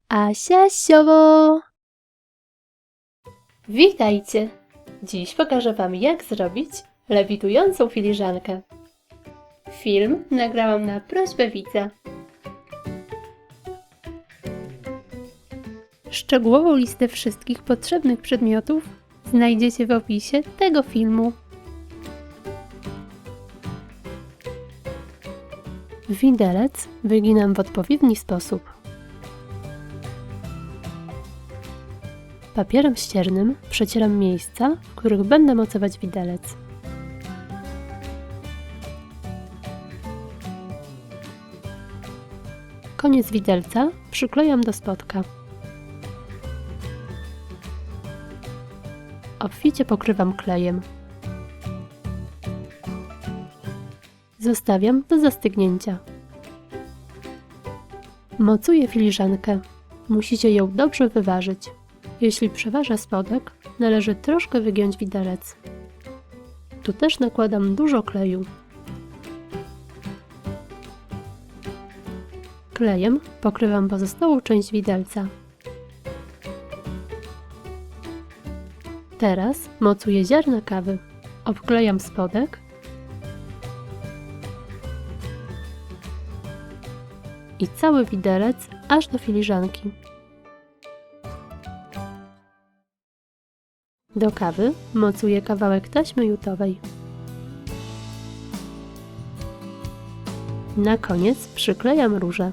Asia Siowo! Witajcie! Dziś pokażę Wam, jak zrobić lewitującą filiżankę. Film nagrałam na prośbę widza. Szczegółową listę wszystkich potrzebnych przedmiotów znajdziecie w opisie tego filmu. Widelec wyginam w odpowiedni sposób. Papierem ściernym przecieram miejsca, w których będę mocować widelec. Koniec widelca przyklejam do spodka. Obficie pokrywam klejem. Zostawiam do zastygnięcia. Mocuję filiżankę. Musicie ją dobrze wyważyć. Jeśli przeważa spodek, należy troszkę wygiąć widelec. Tu też nakładam dużo kleju. Klejem pokrywam pozostałą część widelca. Teraz mocuję ziarna kawy. Obklejam spodek i cały widelec aż do filiżanki. Do kawy mocuję kawałek taśmy jutowej. Na koniec przyklejam różę.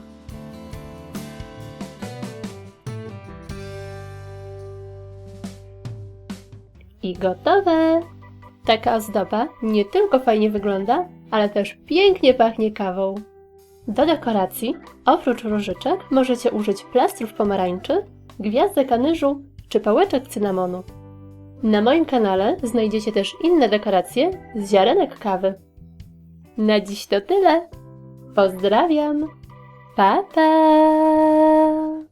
I gotowe! Taka ozdoba nie tylko fajnie wygląda, ale też pięknie pachnie kawą. Do dekoracji, oprócz różyczek, możecie użyć plastrów pomarańczy, gwiazdek anyżu czy pałeczek cynamonu. Na moim kanale znajdziecie też inne dekoracje z ziarenek kawy. Na dziś to tyle. Pozdrawiam. Pa, pa!